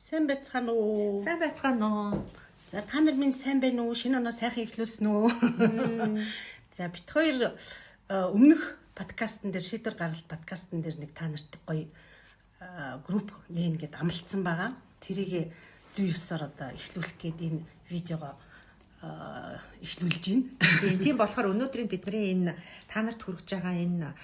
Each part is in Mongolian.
Сайн байцгаана уу? Сайн байцгаана уу? За та нар минь сайн байна уу? Шинэ оноо сайхан эхлүүлсэн үү? За бит хоёр өмнөх подкастн дээр шийдвэр гаргалт подкастн дээр нэг та нарт гоё групп нээн гээд амлалтсан байгаа. Тэрийг зүй ёсоор одоо эхлүүлэх гээд энэ видеого эхлүүлж байна. Тийм болохоор өнөөдрийн бидний энэ та нарт хүргэж байгаа энэ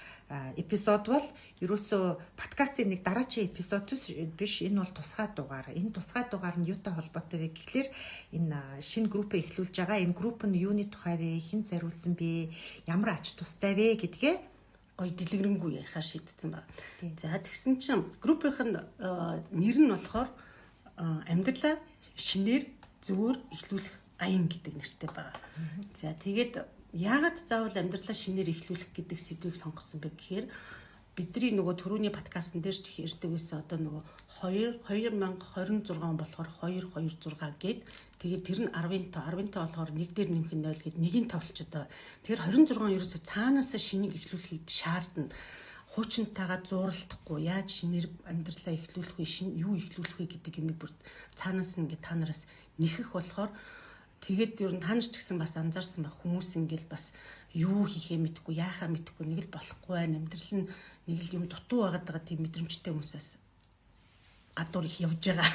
эпизод бол ерөөсөө подкастын нэг дараачийн эпизод биш. Энэ бол тусгай дугаар. Энэ тусгай дугаар нь юутай холбоотой вэ гэхлээр энэ шинэ группээ эхлүүлж байгаа. Энэ групп нь юуны тухай вэ? Хэн зориулсан бэ? Ямар ач тустай вэ гэдгээ гоё дэлгэрэнгүй ярихаар шийдсэн байна. За тэгсэн чинь группийн нэр нь болохоор амьдралаа шинээр зөвөр эхлүүлэх аян гэдэг нэртэй байгаа. За тэгээд яагаад заавал амьдралаа шинээр эхлүүлэх гэдэг сэдвийг сонгосон бэ гэхээр бидний нөгөө түрүүний подкастн дээр ч ярьдаг байсан одоо нөгөө 2026 болохоор 226 гээд тэгээд тэр нь 10-ийн болохоор 1 дээр нэмэх нь 0 гээд 1-ийн тавлч одоо тэгэхээр 26 ерөөсөө цаанаасаа шинийг эхлүүлэхэд шаардна. Хуучинтайгаа зууралдахгүй яаж шинээр амьдралаа эхлүүлэх вэ, юу эхлүүлэх вэ гэдэг юм бүр цаанаас нь ингээд та нараас нэхэх болохоор тэгээд ер нь та нар ч гэсэн бас анзаарсан баг хүмүүс ингээл бас юу хийхээ мэдэхгүй, яахаа мэдэхгүй нэг л болохгүй байна. Амьдрал нь нэг л юм дутуу байгаа тийм мэдрэмжтэй хүмүүсээс гадуур их явж байгаа.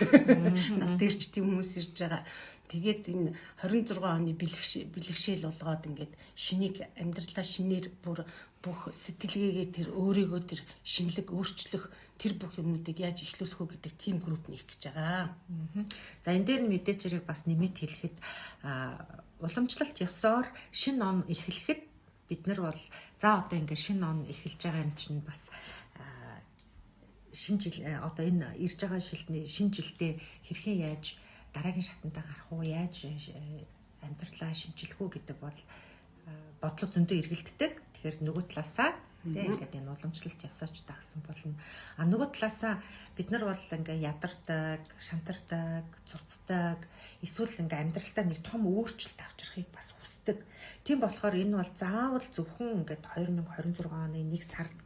Над дээр ч тийм хүмүүс ирж байгаа. Тэгээд энэ 26 оны бэлгшээл болгоод ингээд шинийг амьдралаа шинээр бүр бүх сэтгэлгээгээ тэр өөрийгөө тэр шинэлэг өөрчлөх тэр бүх юмнуудыг яаж эхлүүлэх вэ гэдэг тийм групп нэх гэж байгаа. За энэ дээр нь мэдээж хэрэг бас нэмэт хэлэхэд уламжлалт ёсоор шинэ он эхлэхэд бид нар бол за одоо ингээд шинэ он эхэлж байгаа юм чинь бас шинэ жил одоо энэ ирж байгаа шинэ жилдээ хэрхэн яаж дараагийн шатантаа гарах уу, яаж амьдралаа шинжилэх үү гэдэг бол бодлого зөндөө эргэлддэг. Тэгэхээр нөгөө талаасаа тийм ингээд энэ уламжлалт явсаач тагсан болно. А нөгөө талаасаа бид нар бол ингээд ядардаг, шантардаг, цуцдаг, эсвэл ингээд амьдралдаа нэг том өөрчлөлт авчрахыг бас хүсдэг. Тийм болохоор энэ бол заавал зөвхөн ингээд 2026 оны 1 сард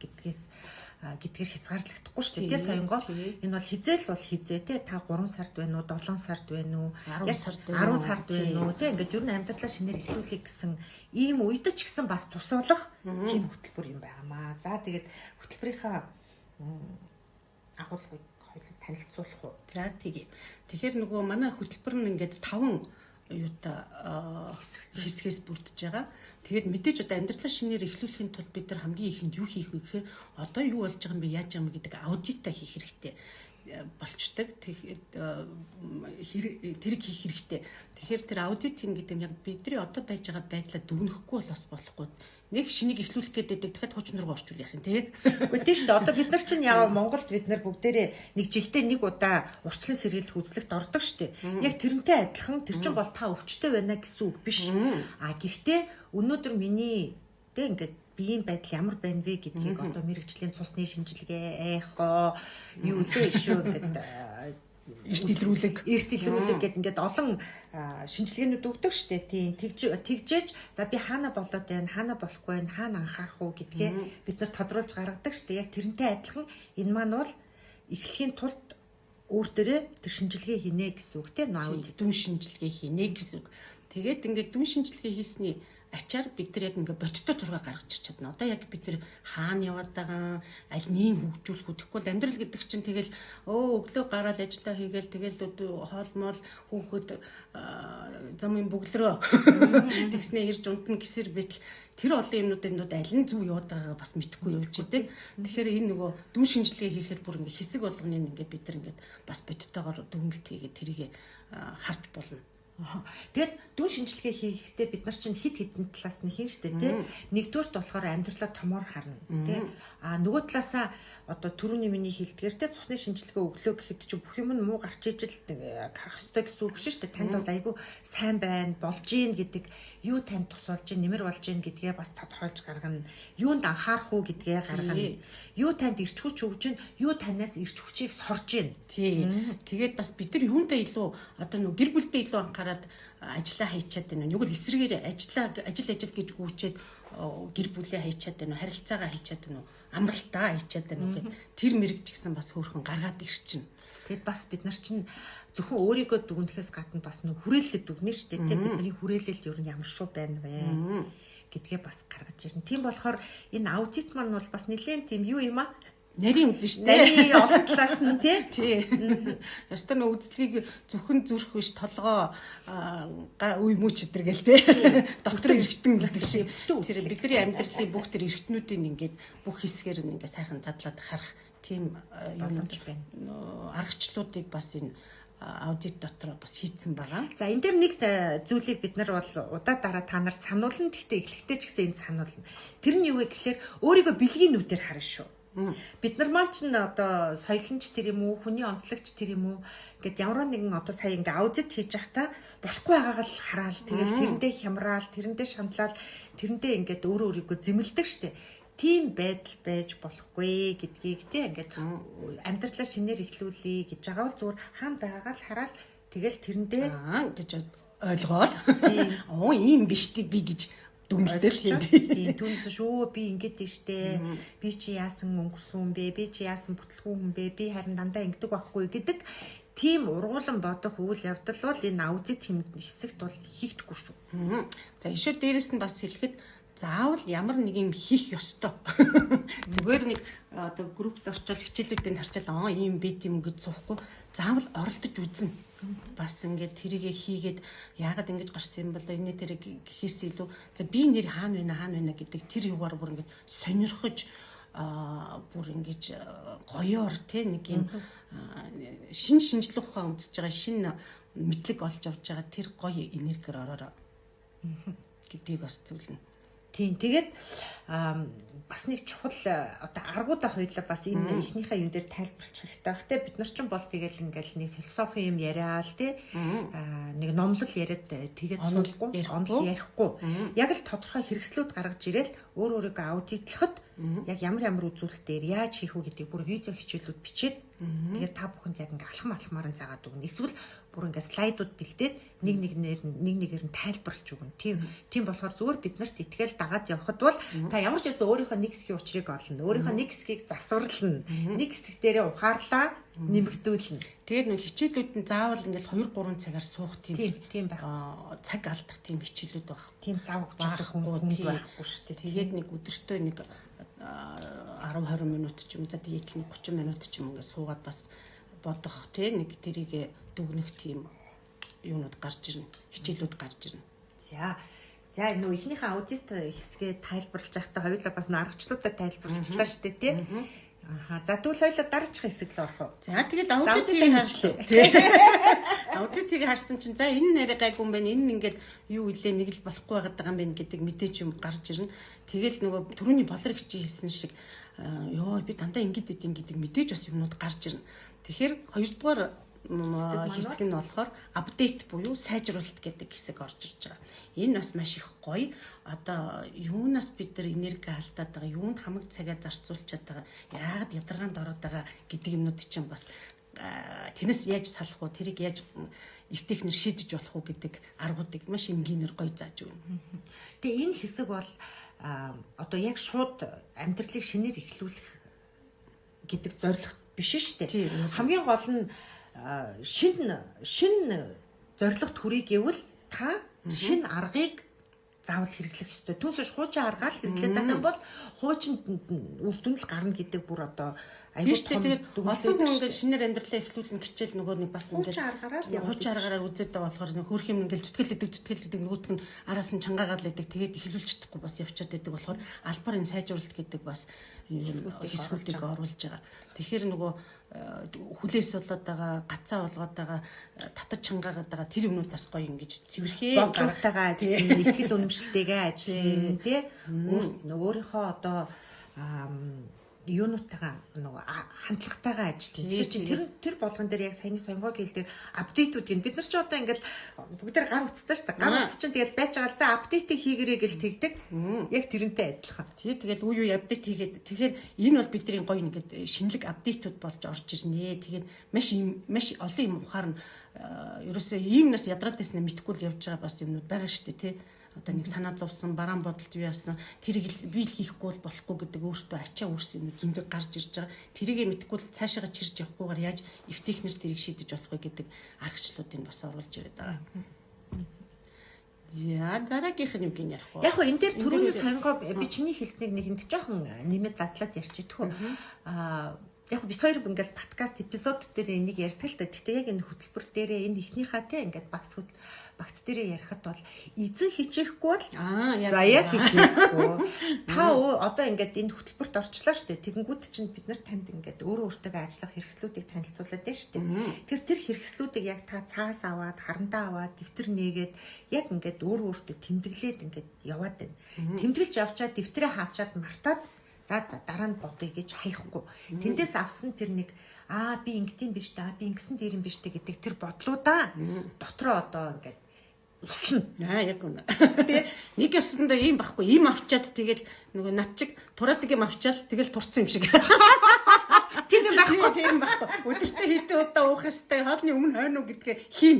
гэдгээр хязгаарлагдахгүй шүү дээ. Соёнгоо энэ бол хизээл бол хизээ те та 3 сард байна уу, 7 сард байна уу, 10 сард байна уу те ингээд ер нь амьдралаа шинээр эхлүүлэх гэсэн ийм үед ч гэсэн бас тусуулах тийм хөтөлбөр юм байнамаа. За тэгээд хөтөлбөрийнхаа агуулгыг хоёулаа танилцуулах уу? За тэгье. Тэгэхээр нөгөө манай хөтөлбөр нь ингээд 5 юутай хэсгээс бүрдэж байгаа. Тэгээд мэдээж одоо амьдралаа шинээр эхлүүлэхийн тулд бид нар хамгийн ихэнд юу хийх вэ гэхээр одоо юу болж байгаа юм бэ, яаж байгаа юм гэдэг аудитаа хийх хэрэгтэй болчдөг. Тэрийг хийх хэрэгтэй. Тэгэхээр тэр аудит хийн гэдэг нь яг бидний одоо байж байгаа байдлаа дүгнэхгүй бол бас болохгүй. Нэг шинийг эхлүүлэх гэдэг дахиад 36 орчуул яах юм те. Үгүй тийм шүү дээ. Одоо бид нар чинь яг Монголд бид нар бүгдээрээ нэг жилдээ нэг удаа урьдчилан сэргийлэх үзлэгт ордог шүү дээ. Яг тэрнтэй адилхан тэр чинь бол та өвчтөй байна гэсэн үг биш. А гэхдээ өнөөдөр миний тэ ингээд биеийн байдал ямар байна вэ гэдгийг одоо мэрэгжлийн цусны шинжилгээ, эхо, юу лээ шүү гэдэг эрт илрүүлэг гэдэг ингээд олон шинжилгээнүүд өгдөг штэ. Тийм тэгжээж за би хаана болоод байна, хаана болохгүй байна, хаана анхаарах уу гэдгээ бид нар тодруулж гаргадаг штэ. Яг тэрнтэй адилхан энэ маань бол эхлэхийн тулд өөр дээрээ тэр шинжилгээ хийнэ гэсэн үг те. Дүн шинжилгээ хийнэ гэсэн үг. Тэгээд ингээд дүн шинжилгээ хийсний ачаар бид нар яг ингээ бодиттой зураг гаргаж ирч чадна. Одоо яг бид нар хаана яваад байгаа, аль нэг хөгжүүлэх үдэхгүй бол амьдрал гэдэг чинь тэгэл өглөө гараад ажиллаа хийгээл тэгэл хоолмол хүүхэд замын бүглэрөө тэгснээ ирж унтна гэсэр битл тэр олон юмнууд аль нь зөв яваад байгаагаа бас мэдэхгүй явж идэг. Тэгэхээр энэ нөгөө дүн шинжилгээ хийхээр бүр ингээ хэсэг болгоны ингээ бид нар ингээ бас бодиттойгоор дүгнэлт хийгээд тэрийг харж болно. Тэгээд дүн шинжилгээ хийхдээ бид нар чинь хид хідэн талаас нь хийн штэ тий. Нэгдүгээрт болохоор амьдралаа томоор харна тий. А нөгөө талаасаа одоо түрүүний миний хэлдгээр тий цусны шинжилгээ өглөө гэхэд чи бүх юм нь муу гарч ижил гарах ёстой гэсэн үг биш штэ. Танд бол айгүй сайн байна, болж гин гэдэг юу танд тусалж гин, нэмэр болж гин гэдгээ бас тодорхойлж гаргана. Юунд анхаарах уу гэдгээ гаргана. Юу танд ирч хүч өгж гин, юу танаас ирч хүчийг сорж гин. Тий. Тэгээд бас бид нар юунтай илүү одоо нэг гэр бүлтэй илүү анхаарал ажиллаа хийчихэд байна. Нэг л эсрэгээр ажил гэж гүйчээд гэр бүлээ хийчихэд байна. Харилцаагаа хийчихэд байна. амралтаа ичээд байна гэхэд тэр мэрэгч гэсэн бас хөөрхөн гаргаад ирчин. Тэгэд бас бид нар чинь зөвхөн өөрийгөө дүгнэхээс гадна бас нэг хүрээлэлд дүгнэ шүү дээ. Бидний хүрээлэлд ер нь ямар шүү байна вэ гэдгээ бас гаргаж ирнэ. Тийм болохоор энэ аудит маань бол бас нэлээд тийм юу юм аа? Нарийн үзэн шүү дээ. Нарийн олон талаас нь тий. Ястаа нөө үзлэгийг зөвхөн зүрх биш толгоо үе мөч өдр гэл тий. Доктор эргэтэн гэдэг шиг тэр бидний амьдралын бүх тэр эргэтнүүдийн ингээд бүх хэсгээр нь ингээд сайхан задлаад харах тийм юмж байна. Аргачлалуудыг бас энэ аудит дотор бас хийцэн байгаа. За энэ дээр нэг зүйлийг бид нар бол удаа дараа та нарт сануулна. Гэхдээ эхлэхдээ ч гэсэн энд сануулна. Тэр нь юу вэ гэхээр өөрийгөө бэлгийн нүдээр харна шүү. Бид нар маань ч одоо соёлонч тэр юм уу, хүний онцлогч тэр юм уу гэд ямар нэгэн одоо сая ингээ аудит хийж байхдаа болохгүй байгааг л хараал. Тэгэл тэрэндээ хямраал, тэрэндээ шаналал, тэрэндээ ингээд өөрөө өөрийгөө зэмлдэг штэ. Тийм байдал байж болохгүй гэдгийг тий ингээд амьдралаа шинээр эхлүүлэе гэж байгаа бол зүгээр хаана байгаагаа л хараад тэгэл тэрэндээ гэж ойлгоол. Оо ийм биш тий би гэж дүнэлтэл тийм түүнээс шүү би ингэж штэ. Би чи яасан өнгөрсөн бэ? Би чи яасан бүтлгүүн хүн бэ? Би харин дандаа ингэдэг байхгүй гэдэг тийм ургуулan бодох үйл явдал бол энэ аудит хэсэгт бол хийгдэхгүй шүү. За ишээ дээрэс нь бас хэлэхэд заавал ямар нэг юм хийх ёстой. Зүгээр нэг одоо группт орчоод хичээлүүдээр харчаад ийм бит юм гэж зуухгүй заавал оролдож үзнэ. Бас ингээд тэрийгэ хийгээд яагаад ингэж гарсан юм бол энэ тэрийг хийсэн илүү за би нэр хаана байна гэдэг тэр югаар бүр ингээд сонирхож бүр ингэж гоёор те нэг юм шинжлэх ухаан үзэж байгаа шинэ мэдлэг олж авч байгаа тэр гоё энергиэр ороорой гэдгийг бас зөвлөнө. Тийм тэгээд бас нэг чухал одоо аргуудаа хоёлаа бас энэ ихнийхээ юм дээр тайлбарлах хэрэгтэй байх те бид нар ч бол тэгэл ингээл нэг философи юм яриа л те нэг номлол яриад тэгээд суулгахгүй онол ярихгүй яг л тодорхой хэрэгслүүд гаргаж ирээл өөрийгөө аудитлахад яг ямар үзүүлэлтээр яаж хийх үү гэдгийг бүр видео хичээлүүд бичээд тэгээд та бүхэнд яг ингээ алхам алхмаар заагаад өгнө. Эсвэл бүр ингээ слайдууд бэлдээд нэг нэгээр нь тайлбарлаж өгнө. Тийм болохоор зүгээр бид нарт итгэл дагаад явхад бол та ямар ч байсан өөрийнхөө нэг хэсгийн учрыг олно. Өөрийнхөө нэг хэсгийг засварлана. Нэг хэсэг дээрээ ухаарлаа нэмэгдүүлнэ. Тэгээд нэг хичээлүүд нь заавал ингээл 2-3 цагаар суух тийм байх. Цаг алдах тийм хичээлүүд байх. Тийм зав өгч байгаа хүн байхгүй шүү дээ. Тэгээд нэг өдөртөө нэг 10-20 минут ч юм за тэгээд нэг 30 минут ч юм ингээд суугаад бас бодох тий нэг тэрийг дүгнэх тийм юунууд гарч ирнэ. Хичээлүүд гарч ирнэ. За нөө ихнийхээ аудит хэсгээ тайлбарлаж байхдаа хоёулаа бас аргачлуудаа тайлбарлажлаа шүү дээ тий. За тэгвэл хоёулаа дараачих хэсэг л орох уу. За тэгээд аудитыг харшлаа. Аудитыг харсан чинь за энэ нэрээ гайгүй юм байна. Энэ ингээд юу илээ нэг л болохгүй байгаа юм байна гэдэг мэдээж юм гарч ирнэ. Тэгэл нөгөө түрүүний болор хичээ хэлсэн шиг ёо би дандаа ингэж идэв гэдэг мэдээж бас юмнууд гарч ирнэ. Тэгэхээр хоёрдугаар хэсэг нь болохоор апдейт буюу сайжруулалт гэдэг хэсэг орж ирж байгаа. Энэ бас маш их гоё. Одоо юунаас бид нар энерги алдаад байгаа, юунд хамаг цагаа зарцуулчаад байгаа, яагаад ядаргаанд ороод байгаа гэдэг юмнууд чинь бас тэрнээс яаж салах уу, тэрийг яаж эвтэхнэр шийдэж болох уу гэдэг аргуудыг маш энгийнээр гоё зааж өгнө. Тэгээ энэ хэсэг бол одоо яг шууд амьдралыг шинээр эхлүүлэх гэдэг зорилго биш шүү дээ. Хамгийн гол нь шинэ зорилгот хүрэх гэвэл та шинэ аргыг заавал хэрэглэх ёстой. Түүнээс хуучин аргаал хэрэглээд байгаа юм бол хуучин үр дүндэл гарна гэдэг бүр одоо аюул том. Тэгээд олон хүн ингээд шинээр амьдралаа эхлүүлнэ гэчээл нөгөө нэг бас ингээд хуучин аргаараа үзээд байгаа болохоор нэг хөрх юм ингээд зүтгэлэдэг нөгөөтг нь араас нь чангаагаад лээдэг. Тэгээд эхлүүлж чадахгүй бас явчаад байдаг болохоор албаар энэ сайжруулалт гэдэг бас хэсгүүдийг оруулж байгаа. Тэгэхээр нөгөө хүлээс болоод байгаа, гацаа болгоод байгаа, татаж чангаагаад байгаа тэр юмнууд бас гоё ингэж цэвэрхээ гаргатайгаа ажиллана, итгэл үнэмшилтэйгээ ажиллана, тий? Өөрийнхөө одоо юунуудтайгаа нөгөө хандлагатайгаа ажиллана. Тэр болгон дээр яг саяны сонгоо гээл дээр апдейтүүд гин бид нар ч одоо ингээл бүгдээр гар утстай шүү дээ. Гар утс чинь тэгэл байж байгаа за апдейтыг хийгэрээ гэл тэгдэг. Яг тэрнтэй адилхан. Тэгэл үе үе апдейт хийгээд тэгэхээр энэ бол бидний гоё ингээд шинэлэг апдейтүүд болж орж ирнэ. Тэгээд маш олон юм ухаар нь ерөөсөө иймнээс ядраад байснаа мэдхгүй л явж байгаа бас юмнууд байгаа шүү дээ тий. одоо нэг санаа зовсон, бараан бодолд юу яасан, тэрийг би л хийхгүй бол болохгүй гэдэг өөртөө ачаа үүрсэн юм зөндөг гарч ирж байгаа. Тэрийгэ мэдгүй л цаашаа чирж явахгүйгээр яаж эвтэхнэр тэрийг шийдэж болох вэ гэдэг аргачлалуудыг бас оруулж ирээд байгаа. За дараагийнх нь юу гин ярих вэ? Яг хөө энэ дээр түрүүний сонгоо би чиний хэлснийг нэгэнд жоохон нэмээд задлаад ярьчихдгүү. Яг бид хоёр ингээл подкаст эпизод дээр энийг ярьдаг л та. Гэхдээ яг энэ хөтөлбөр дээрээ энэ ихнийхээ те ингээд багц дээрээ ярихад бол эзэн хичээхгүй бол за яг хичээхгүй. Та одоо ингээд энэ хөтөлбөрт орчлоо штэ. Тэгэнгүүт чинь бид нар танд ингээд өөрөө өөртөө ажиллах хэрэгслүүдийг танилцуулаад байна штэ. Тэр хэрэгслүүдийг яг та цаас аваад, харандаа аваад, дэвтэр нээгээд яг ингээд өөрөө өөртөө тэмдэглээд ингээд яваад байна. Тэмдэглэж явчаад дэвтрээ хаачаад мартаад за дараа нь бодъё гэж хаяхгүй. Тэндээс авсан тэр нэг би ингэдэм биш та би ингэсэн дээр юм биш тэ гэдэг тэр бодлуудаа дотроо одоо ингээд услна. Яг үнэ. Тэ нэг ёсондоо ийм байхгүй. Ийм авчаад тэгэл нөгөө над чиг тураадаг юм авчаал тэгэл турцсан юм шиг. Тийм юм байхгүй. Тийм байхгүй. Өдөртөө хитэ удаа уух ёстой хоолны өмнө хойно гэдгээ хийн.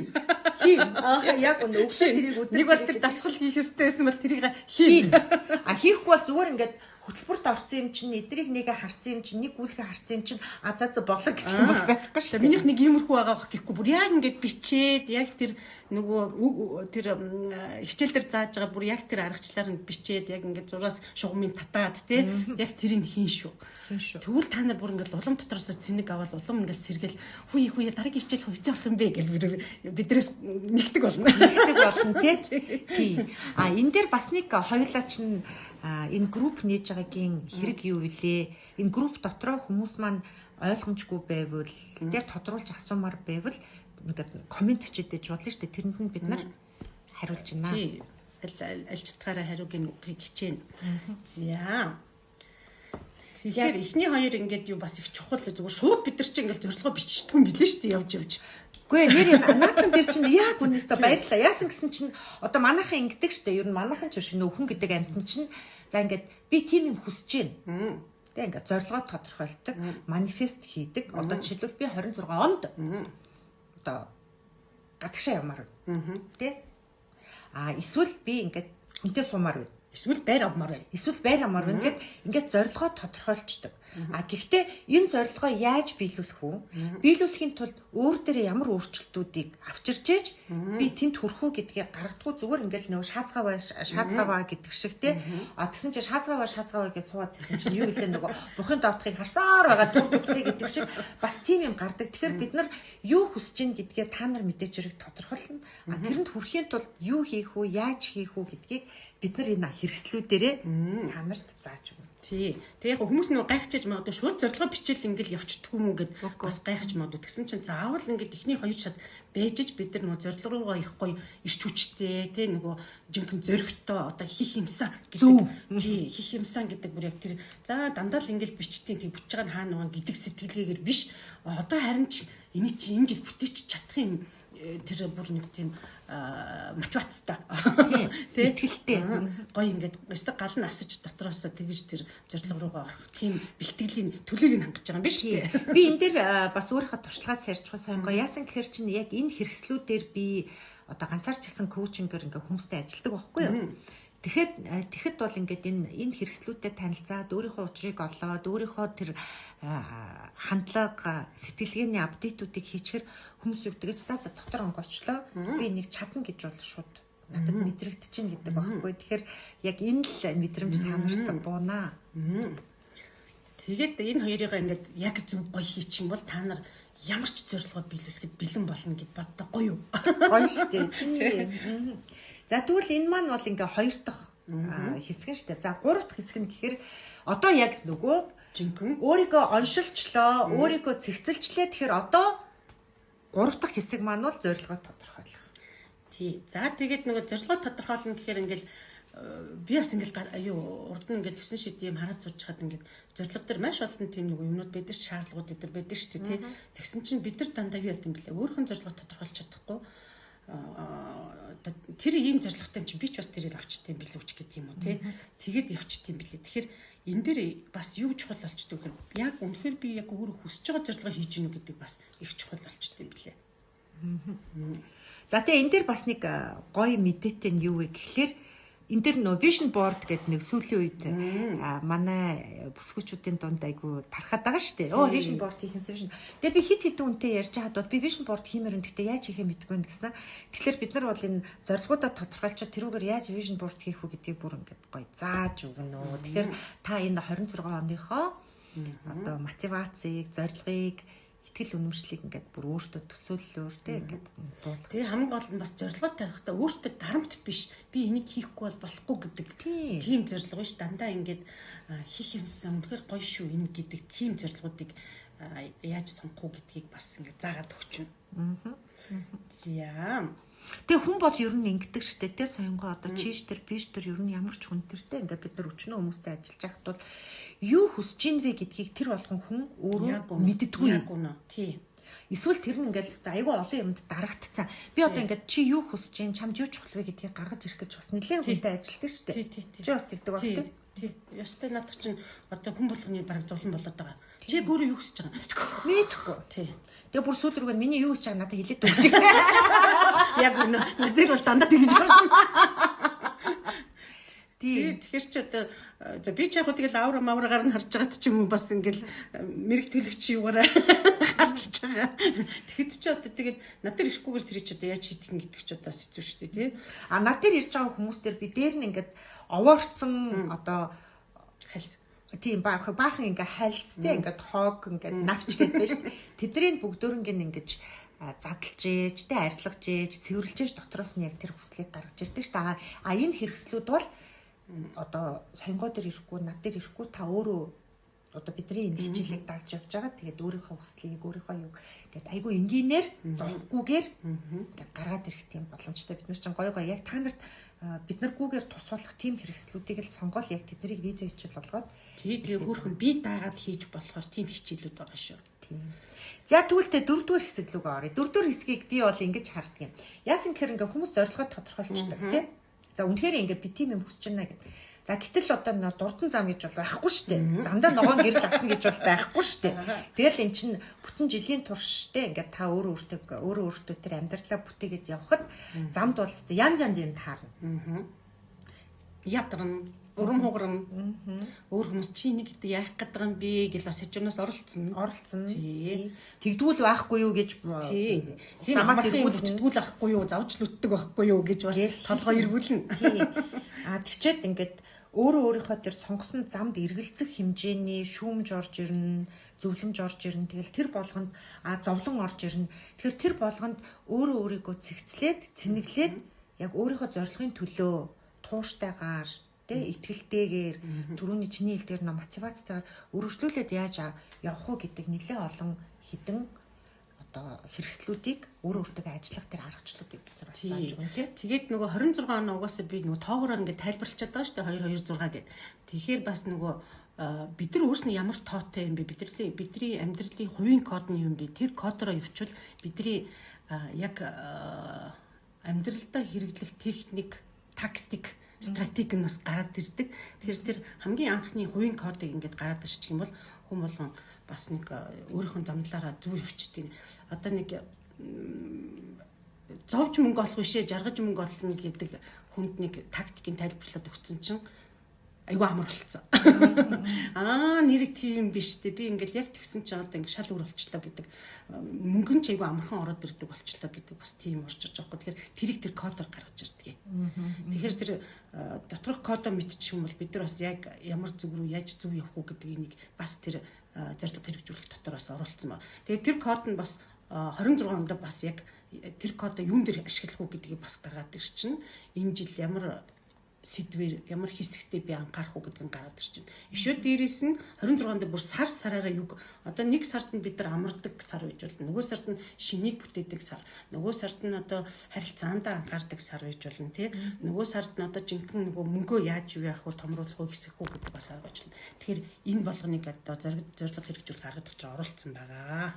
Яг үнэ. Өглөө тэрийг нэг бол тэр дасгал хийх ёстой байсан бол тэрийг хийн. Хийхгүй бол зүгээр ингээд хөтөлбөрт орсон юм чинь эдрийг нэгэ харсан юм чинь нэг гүйлгээ харсан юм чинь за болог гэсэн юм байхгүй шүү. Минийх нэг иймэрхүү байгаа бох гэхгүй бүр яг ингээд бичээд яг тэр нөгөө тэр хичээл дээр зааж байгаа бүр яг тэр аргачлаар нь бичээд яг ингээд зураас шугамын татаад те яг тэрийг хийн шүү. Тэгвэл та нар бүр ингээд улам дотроос цэник аваад улам ингээд сэргээл хүй дараагийн хичээл хөө хэцүү болох юм бэ гэж бидрээс нэгдэг болно. Нэгдэг болно те. Тийм. Энэ дээр бас нэг хоёулаа чинь энэ групп нээж байгаагийн хэрэг юу вүлээ? Энэ групп дотроо хүмүүс маань ойлгомжгүй байвал дээр тодруулж асуумаар байвал ингээд комент өчөдэж болно шүү дээ. Тэрэнд нь бид нар хариулж байна. Тийм. Аль чатгаараа хариугийн үгийг хичээнэ. За. Тэгэхээр эхний хоёр ингээд юу бас их чухал зүгээр шууд бид нар чинь ингээд зорилгоо биччихдэг юм билээ шүү дээ явж. Үгүй нэр наадхан дээр чинь яг үнэстээ баярлалаа. Яасан гэсэн чинь одоо манайхан ингэдэг штэ. Ер нь манайхан ч шинэ өхөн гэдэг амтэн чинь за ингээд би тийм юм хүсэж байна. Тэ ингээд зорилгоо тодорхойлдог, манифест хийдэг. Одоо жишээлбэл би 26 онд одоо гадагшаа явмаар байна. Тэ? Эсвэл би ингээд хүнтэй сумаар байна. Эсвэл байр авмаар байна. Эсвэл байр авмаар байна гэд ингээд зорилгоо тодорхойлцдог. Гэхдээ энэ зорилгоо яаж биелүүлэх вэ? Биелүүлэхийн тулд өөр дээр ямар өөрчлөлтүүдийг авчирч ээж би тэнд хүрэх үү гэдгийг гаргадгүй зүгээр ингээд нөгөө шаацгааваа гэдэг шиг те. Тэгсэн чинь шаацгааваа гэж суугаад гэсэн чинь юу гэлээ нөгөө бухын доотхыг харсаар байгаа дүр төрлөө гэдэг шиг бас тийм юм гардаг. Тэгэхээр бид нар юу хүсэж ийн гэдгээ та нар мэдээж хэрэг тодорхойлно. Тэрэнд хүрэхийн тулд юу хийх үү, яаж хийх үү гэдгийг бид нар энэ хэрэгслүүдээрээ та нарт зааж өгнө. Тий. Тэгээ яг хүмүүс нөгөө гайхчихж магадгүй шууд зорилгоо бичээл ингээл явчихдаг юм уу гэд бас гайхаж магадгүй. Тэгсэн чинь заавал ингээд ихний хоёр шат бэжж бид нар нөгөө зорилго руугаа их гоё ирч хүчтэй тий нөгөө жинхэнэ зөрөгтэй одоо хих юмсан гэдэг. Тий хих юмсан гэдэг бүр яг тэр за дандаа л ингээл бичтiin тий бүтж байгаа нь хаана байгаа гэдэг сэтгэлгээгээр биш. Одоо харин ч энэ чи энэ жил бүтээч чадах юм тэр бүр нэг тийм мотивацтай тий итгэлтэй гоё ингээд өстө гал нь асаж дотроос тэгж тэр зорилго руугаа орох тийм бэлтгэлийн төлөвийг нь хангаж байгаа юм биш үү? Би энэ дээр бас өөрийнхөө туршлагаас ярьж байгаа сонгоо яасан гэхээр чинь яг энэ хэрэгслүүдээр би одоо ганцаарч гэсэн коучингээр ингээд хүмүүстэй ажилладаг байхгүй юу? Тэгэхэд бол ингээд энэ хэрэгслүүдэд танилцаад өөрийнхөө учрыг олоод өөрийнхөө тэр хандлага сэтгэлгээний апдейтуудыг хийчихэр хүмүүс юу гэдэг за дотор онгочлоо би нэг чадна гэж бол шууд надад мэдрэгдэж чинь гэдэг байхгүй. Тэгэхээр яг энэ л мэдрэмж та нарт буунаа. Тэгээд энэ хоёрыгаа ингээд яг зөв гоё хийчих юм бол та нар ямар ч зорилгоо биелүүлэхэд бэлэн болно гэд боддог гоё юу? Гоё шүү дээ. За тэгвэл энэ маань бол ингээ хоёр дахь хэсэг нь шүү дээ. За гурав дахь хэсэг нь гэхээр одоо яг нөгөө жинхэнэ өөрийгөө оншилчлоо, өөрийгөө цэгцэлчлээ. Тэгэхээр одоо гурав дахь хэсэг маань бол зорилгоо тодорхойлох. Тий. За тэгээд нөгөө зорилгоо тодорхойлно гэхээр ингээл би бас ингээл урд нь ингээл 9 шид юм хараад сууж хаад ингээд зорилго дээр маш олон тийм нэг юмнууд байдаг шаардлагууд дээр байдаг шүү дээ тий. Тэгсэн чинь бид нар дандаа юу яд юм бэлээ. Өөрийнхөө зорилгоо тодорхойлж чадахгүй тэр ийм зорилготой юм чи би ч бас тэрийг авчтсан билүү ч гэдэг юм уу тий. Тэгээд явчтсан билээ. Тэгэхээр энэ дээр бас юу чухал болчтой гэхээр яг үнэхээр би яг өөрөө хүсэж байгаа зорилгоо хийж гинүү гэдэг бас их чухал болчтой билээ. За тэгээ энэ дээр бас нэг гоё мэдээтэй нь юу вэ гэхээр энэ дэр нөө vision board гэдэг нэг сүүлийн үед манай бүсгүүчүүдийн дунд айгу тархаад байгаа шүү дээ. Оо vision board хийхэнсэн vision. Тэгээ би хит хитэн үнтэй ярьж байгаад би vision board хиймээр үнтэй яаж хийхээ мэдгүй юм гэсэн. Тэгэхээр бид нар бол энэ зорилгоудаа тодорхойлчод тэрүүгээр яаж vision board хийх вэ гэдгийг бүр ингээд гоё зааж өгнө. Тэгэхээр та энэ 26 оныхоо одоо мотивацийг, зорилгыг итгэл үнэмшлийг ингээд бүр өөртөө төсөөллөөр тэ ингээд дуулах. Тэгээ хамгийн гол нь бас зорилгоо тавихтаа өөртөө дарамт биш. Би энийг хийхгүй бол болохгүй гэдэг тийм зорилго биш. Дандаа ингээд хийх юмсан үнэхээр гоё шүү энэ гэдэг тийм зорилгоодыг яаж сонгох уу гэдгийг бас ингээд заагаад өгчнө. За. Тэгээ хүн бол ер нь ингэдэг штэ тэ соёнгоо одоо чиш төр биш төр ер нь ямар ч хүн төртэй ингээд бид нар өчнөө хүмүүстэй ажиллаж байхад бол юу хүсэж ийн вэ гэдгийг тэр болгон хүн өөрөө мэддэггүй юм. Тий. Эсвэл тэр нь ингээд айгүй олон юмд дарагдцсан. Би одоо ингээд чи юу хүсэж ийн чамд юу чухал вэ гэдгийг гаргаж ирэх гэж бас нэлээд хүнтэй ажилладаг штэ. Чи бас тэгдэг баг тий. Тий. Ястай надад чинь одоо хүн болгоны бараг зовлон болоод байгаа. Чи бүрээ юу хүсэж байгаа? Мэдхгүй. Тий. Тэгээ бүр сүүлрүүгээр миний юу хүсэж байгааг надад хэлээд өгч. Яг үнэ. Надад бол дандаа тэгж байна. Тий. Тэгэхээр чи одоо за би ч яг хөө тэгэл авра маврагаар нь харж байгаад ч юм уу бас ингээл мэрэг төлөгч юугаараа харж байгаа. Тэгэхэд чи одоо тэгээд надад ирэхгүйгээр тэр чи одоо яаж хийх юм гэдэг чи одоо хэцүү шүү дээ тий. Над дээр ирж байгаа хүмүүстэр би дээр нь ингээд овоорцсон одоо хальс тийм баахан ингээ хальстэй ингээ хоог ингээ навч гэдэг байж тэдний бүгдөрөнгө ингэж задлж ээж тэ арилгаж ээж цэвэрлж ээж дотроос нь яг тэр хүслийг гаргаж ирдэг ш та энэ хэрэгслүүд бол одоо соёнгоо дээр ирэхгүй над дээр ирэхгүй та өөрөө одоо бидний энэ хичээлийг дагж явж байгаа тэгээд өөрийнхөө хүслийг өөрийнхөө юу гэдэг айгүй энгийнээр зовхгүйгээр ингээд гаргаад ирэх тийм боломжтой бид нар ч гоё яг та нарт бид наргүйгээр тусуулах тийм хэрэгслүүдийг л сонгоол яг тэднийг видео хичээл болгоод тэгээ хөрхөн бие даагаад хийж болохоор тийм хичээлүүд байгаа шүү. Тийм. За тэгвэл дөрөвдүгээр хэсэг рүүгээ оръё. Дөрөвдүгээр хэсгийг би бол ингэж харддаг юм. Яасан гэхээр ингээ хүмүүс зорилгоо тодорхойлчихдаг тийм. За үнэхээр ингээ би тийм юм хүсэж байна гэдэг. За гэтэл одоо дурдан зам гэж бол байхгүй шүү дээ. Дандаа ногоон гэрэл асна гэж бол байхгүй шүү дээ. Тэгэл эн чинь бүтэн жилийн турштай ингээд та өөрөө өөртөө тэр амьдралаа бүтээгээд явхад замд бол өстэй янз янз юм таарна. Ядарна, урам хугарна. Өөр хүмүүс чи нэг гэдэг яах гээд байгаа юм бэ гэж бас хажуунаас оролцсон. Тий. Тэгдгүүл байхгүй юу гэж тий. Замаас эргүүлчихдгүүл байхгүй юу, завж лүтдэг байхгүй юу гэж бас толгой эргүүлнэ. Тий. Тэгчээд ингээд өөрийнхөө тэр сонгосон замд эргэлзэх хэмжээний шүүмж орж ирнэ, зөвлөмж орж ирнэ. Тэгэл тэр болгонд зовлон орж ирнэ. Тэгэхээр тэр болгонд өөрийгөө цэгцлээд, цэнэглээд яг өөрийнхөө зорилгын төлөө тууштайгаар, тэ итгэлтэйгээр түрүүний чиний хэлдгээр мотивацтайгаар өргөжлүүлээд яаж явах уу гэдэг нэлээд олон хідэн одоо хэрэгслүүдийг өөртөө ажиллах тэр аргачлалуудыг бид нар зааж өгнө тийм. Тэгээд нөгөө 26 он угаасаа би нөгөө тоогоор ингээд тайлбарлчихад байгаа шүү дээ 226 гэдэг. Тэгэхээр бас нөгөө бид нар өөрснөө ямар тоотой юм бэ? Бидний амьдралын хувийн код нь юм бэ? Тэр кодороо явуучвал бидний яг амьдралдаа хэрэглэх техник, тактик, стратеги нь бас гараад ирдэг. Тэгэхээр тэр хамгийн анхны хувийн кодыг ингээд гараад ирчих юм бол хүн болгон бас нэг өөрийнхөө замдлаараа зүг явчихдаг. Одоо нэг зовж мөнгө олох бишээ, жаргаж мөнгө олно гэдэг хүнд нэг тактикийн тайлбарлаад өгсөн чинь айгүй амар болцсон. Нэрийг тийм биш үү? Би ингээл яг тэгсэн чинь одоо ингээд шал өөр болчлоо гэдэг. Мөнгө нь ч айгүй амархан ороод ирдэг болчлоо гэдэг бас тийм орж иж байгаа. Тэгэхээр тэрийг тэр кодоор гаргаж ирдэг. Тэгэхээр тэр доторх кодоо мэдчих юм бол бид нар бас яг ямар зүг рүү яаж зүг явах уу гэдэг энийг бас тэр зорилго хэрэгжүүлэх дотор бас оруулсан байна. Тэгээд тэр код нь бас 26 онд бас яг тэр кодоо юун дээр ашиглах уу гэдгийг бас гаргаад ирчин. Энэ жил ямар сэдвэр ямар хэсэгтээ би анхаарах уу гэдгийг гараад ирчин. Ишөө дээрээс нь 26-нд бүр сар сараараа юу одоо нэг сард нь бид нар амардаг сар байж болно. Нөгөө сард нь шинийг бүтээдэг сар. Нөгөө сард нь одоо харилцаандаа анхаардаг сар байж болно тий. Нөгөө сард нь одоо жинхэнэ нөгөө мөнгөө яаж юу яах вэ томруулах уу хэсэх үү гэдэг бас арга байж болно. Тэгэхээр энэ болгоныг одоо зорилго хэрэгжүүлэх арга дотор оруулсан байгаа.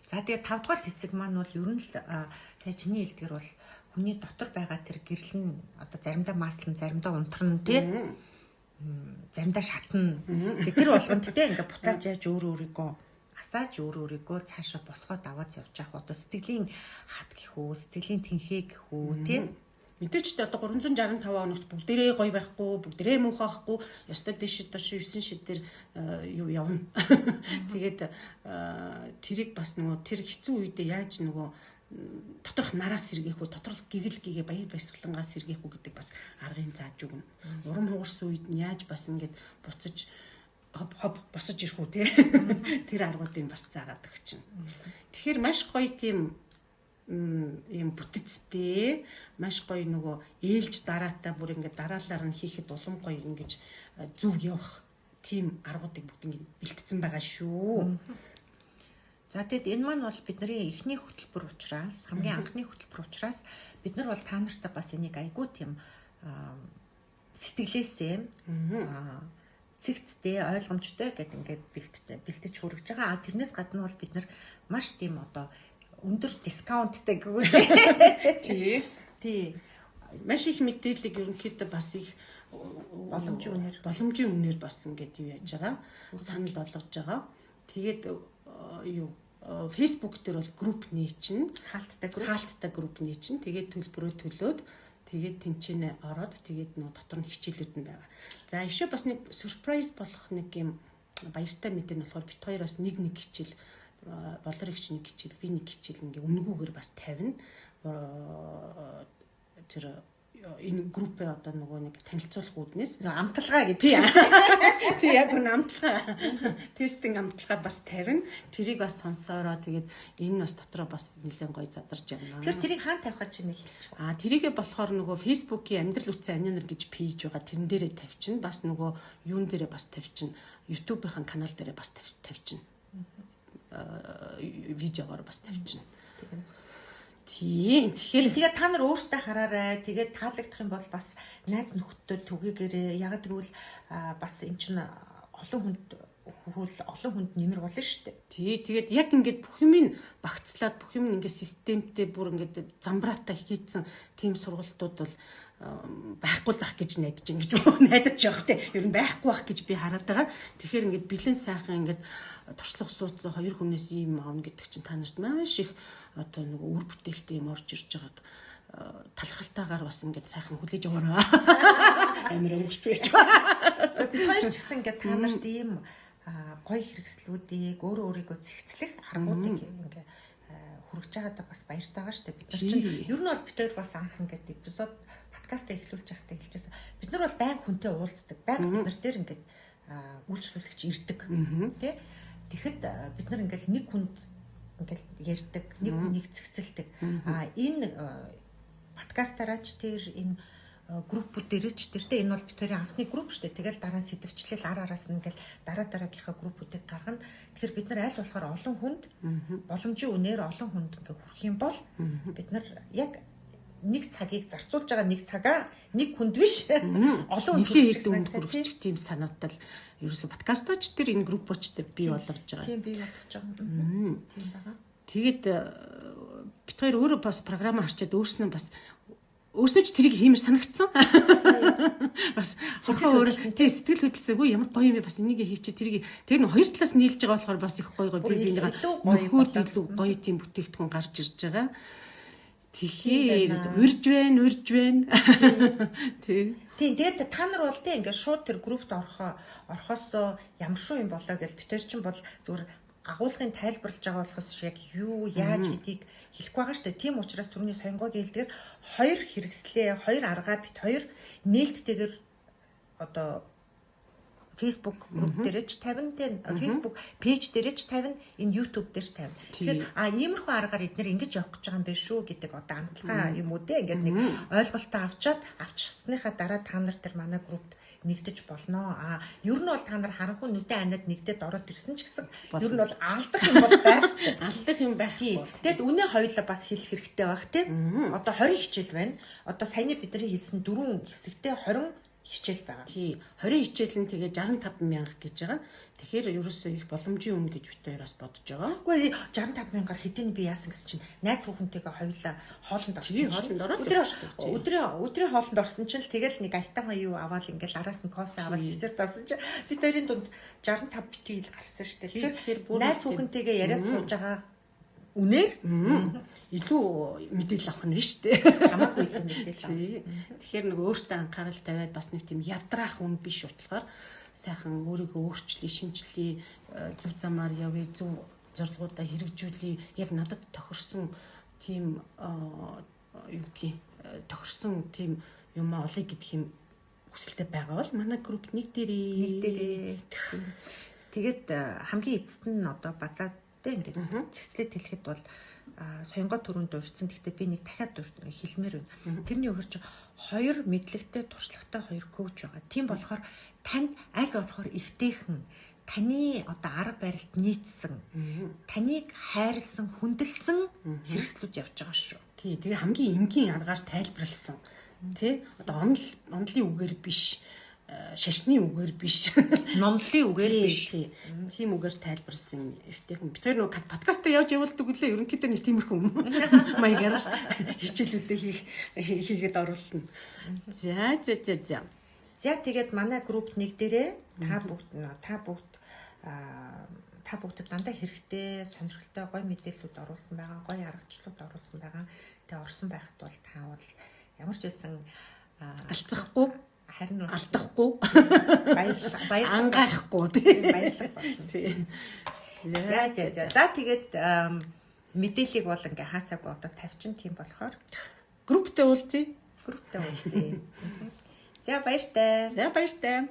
За тэгээ 5 дугаар хэсэг маань бол ер нь л сая чиний хэлдгэр бол хүний дотор байгаа тэр гэрэл нь одоо заримдаа маслан, заримдаа унтрна тий. Заримдаа шатна. Тэр болгонд тий ингээ буцааж яаж өөрийгөө асааж өөрийгөө цаашаа босгоод аваад явж явах одоо сэтгэлийн хат гэх үү, сэтгэлийн тэнхээ гэх үү тий. Мэдээч одоо 365 хоногт бүгдээрээ гоё байхгүй, бүгдээрээ муухай байхгүй, ёстой дэш дош 9 шидээр юу явна. Тэгээд тэрийг бас нөгөө тэр хэцүү үедээ яаж нөгөө доторх нараас сэргээх үү, доторх гэгэл гэгээ баяр баясгалангаас сэргээх үү гэдэг бас аргын зааж өгнө. Урам хугарсан үед нь яаж бас ингэж буцаж хоб босож ирэх үү те. Тэр аргуудыг бас заагаад өгч чинь. Тэгэхээр маш гоё тийм юм бүтэцтэй маш гоё нөгөө ээлж дараатаа бүр ингээд дараалалаар нь хийхэд улам гоё ингэж зүв явах тийм аргуудыг бүгд ингээд бэлтгэсэн байгаа шүү. За тэгэд энэ маань бол бидний эхний хөтөлбөр учраас хамгийн анхны хөтөлбөр учраас бид нар бол та нартай бас энийг айгүй тийм сэтгэлээсээ цэгцтэй ойлгомжтой гэдэг ингээд бэлтэж хүргэж байгаа. Тэрнээс гадна бол бид нар маш тийм одоо өндөр дискаунттай гэвэл тий маш их мэдээллийг ерөнхийдөө бас их боломжийн үнээр бас ингээд юу яаж байгаа санал болгож байгаа. Тэгээд юу Facebook дээр бол групп нээчин хаалттай групп нээчин тэгээд төлбөрөө төлөөд тэгээд тэнцэнэ ороод тэгээд нөө дотор нь хичээлүүд нь байгаа. За ишээ бас нэг surprise болох нэг юм баяртай мэдээ нь болохоор бит хоёроос нэг хичээл болор ихч нэг хичээл би нэг хичээл ингээ үнэгүүгээр бас тавина. Тэр энэ группээ одоо нөгөө нэг танилцуулах үүднээс амталгаа гэдэг. Тий яг гоо амталгаа тестинг амталгаа бас тавина. Тэрийг бас сонсоороо тэгээд энэ бас дотроо бас нэлээд гоё задарч байна. Тэрийг хаана тавих гэж нэг хэлчих. Тэрийгээ болохоор нөгөө Facebook-ийн амьдрал үтсэн амнянар гэж пэйж байгаа. Тэрэн дээрээ тавьчихна. Бас нөгөө юун дээрээ бас тавьчихна. YouTube-ийн канал дээрээ бас тавьчихна. Видеогоор бас тавьчихна. Тийм. Тэгэхээр та нар өөртөө хараарай. Тэгээд таалагдах юм бол бас найз нөхдөд түгээгээрээ. Яг тэгвэл бас эн чинь олон хүнд нэмэр болно шүү дээ. Тий. Тэгээд яг ингээд бүх юм багцлаад бүх юм ингээд системтэй бүр ингээд замбраатаа хийцэн тийм сургалтууд бол байхгүй л ах гэж найдаж явах те. Ер нь байхгүй ах гэж би хараад байгаа. Тэгэхээр ингээд бэлэн сайхан ингээд туршлага суудсан хоёр хүнээс ийм аавна гэдэг чинь та нарт маш их одоо нэг үр бүтээлтэй юм орж ирж байгааг талхалтаагаар бас ингээд сайхан хүлээж аваарай. Амар өнгөч байж. Бид хоёр ч гэсэн ингээд та нарт ийм гоё хэрэгслүүдийг өөрийгөө зэгцлэх аргуудыг ингээд хүргэж байгаадаа бас баяртай байгаа шүү дээ. Бид нар чинь ер нь бол бид хоёр бас анх ингээд эпизод подкаст эхлүүлж байхдаа хэлчихсэн. Бид нар бол байнга хүнтэй уулздаг. Байнга бид нар дээр ингээд үйлчлүүлэгч ирдэг. Тэ? Тэгэхэд бид нар ингээд нэг хүнд ингээд ярьдаг, нэг хүнийг цэгцэлдэг. Энэ подкастаараа ч тэр энэ группүүд дээр ч тэртээ энэ бол бид хоёрын анхны групп шүү дээ. Тэгэл дараа нь сэдвчлэл араас нь ингээл дараагийнхаа группүүдийг гаргана. Тэгэхээр бид нар аль болохоор олон хүнд боломжийн үнээр олон хүнд ингээ хүрэх юм бол бид нар яг нэг цагийг зарцуулж байгаа нэг цагаа нэг хүнд биш олон хүнд хүргэж тийм санаатай л ерөөсө подкастч тэр энэ группч тэр бий болгож байгаа. Тийм бий болгож байгаа. Тийм байгаа. Тэгээд бид хоёр өөрөө бас програм харчаад өөрснөө ч тэрийг хиймэр санагдсан. Бас хохоо өөрөө тий сэтгэл хөдлөсөөгөө ямар гоё юм бэ бас энийг хийчих тэрийг тэр нь хоёр талаас нийлж байгаа болохоор бас их гоё би бинийгаа нөхөд илүү гоё тийм бүтээгдэхүүн гарч ирж байгаа. Тэгэхээр урж байна. Тий. Тэгээд та нар бол тий ингээд шууд тэр группт орохоос ямар шүү юм болоо гэж битэр чинь бол зүгээр агуулгын тайлбарлаж байгаа болохоос яг юу яаж гэдгийг хэлэхгүй байгаа шүү дээ. Тийм учраас түрүүний сонгогийн хэлдгээр хоёр хэрэгслээ, хоёр аргаа бит хоёр нээлттэйгээр одоо Facebook групп дээр ч 50 тийм Facebook пэйж дээр ч 50 энэ YouTube дээр ч 50. Тэгэхээр иймэрхүү аргаар эдгээр ингэж явах гэж байгаа юм байна шүү гэдэг одоо амталгаа юм уу те ингээд нэг ойлголтоо авчсныхаа дараа та нар тэр манай группт нэгдэж болно. Ер нь бол та нар харанхуй нүдэн анаад нэгдээд ороод ирсэн ч гэсэн ер нь бол алдах юм бол байх. Тэгэд үнэ хоёлоо бас хэлэх хэрэгтэй байх тийм. Одоо 20 хичээл байна. Одоо саяны бидний хэлсэн 4 хэсэгтээ 20 хичээл байгаа. Тий. 20 хичээл нь тэгээ 65,000 гэж байгаа. Тэгэхээр ерөөсөө их боломжийн үн гэж бид хоёроос бодож байгаа. Үгүй 65,000-аар хэдийн би яасан гэсэн чинь найз хүүхэнтэйгээ хойлоо хоолнд орсон. Өдрийн хоолнд орсон чинь тэгэл нэг айтан юу аваад ингээл араас нь кофе аваад десерт авсан чинь бид хоёрын дунд 65 битгий гарсан шүү дээ. Тэгэхээр найз хүүхэнтэйгээ яриад сууж байгаа үнээр илүү мэдээлэл авах нь биш үү? Хамаагүй илүү мэдээлэл авах. Тэгэхээр нэг өөртөө анхаарал тавиад бас нэг тийм ядраах хүн биш утгаар сайхан өөрийгөө өөрчлөе, шинжилье, зөв замаар явъя, зөв зорилгоудаа хэрэгжүүлээ. Яг надад тохирсон тийм юу гэдгийг тохирсон тийм юм олъё гэдэх юм хүсэлтэй байгаа бол манай групп нэг дээрээ. Тэгээд хамгийн эцэст нь одоо базаадтай ингээд цэгцлээд хэлэхэд бол соёнгоо түрүүнд дурдсан. Гэхдээ би нэг дахиад хэлмээр байна. Тэрний өгөр чи хоёр мэдлэгтэй туршлагатай хоёр коуч байгаа. Тийм болохоор танд аль болохоор эвтэйхэн таны одоо арга барилд нийцсэн, таныг хайрлсан, хүндэлсэн хэрэгслүүд явж байгаа шүү. Тий, тэгээ хамгийн энгийн аргаар тайлбарлсан. Тэ? Одоо онлын үгээр биш, шашны үгээр биш, номлын үгээр биш. Тийм үгээр тайлбарлсан эвтэйхэн. Би тэр нэг подкастаа явж явуулдаг үлээ. Ерөнхийдөө нэг тиймэрхүү маягаар л хичээлүүдээ хийгээд оруулна. За. За тэгээд манай групп нэг дээрээ та бүгд дандаа хэрэгтэй, сонирхолтой гоё мэдээллүүд оруулсан байгаа, гоё аргачлалууд оруулсан байгаа. Тэгээ орсон байхад бол та бол ямар ч байсан алцахгүй, харин алдахгүй, ангайхгүй баярлах болно. За тэгээд мэдээллийг бол ингээ хаасаагүй одоо тавьчин тийм болохоор групптэй уулзъя. За баяртай.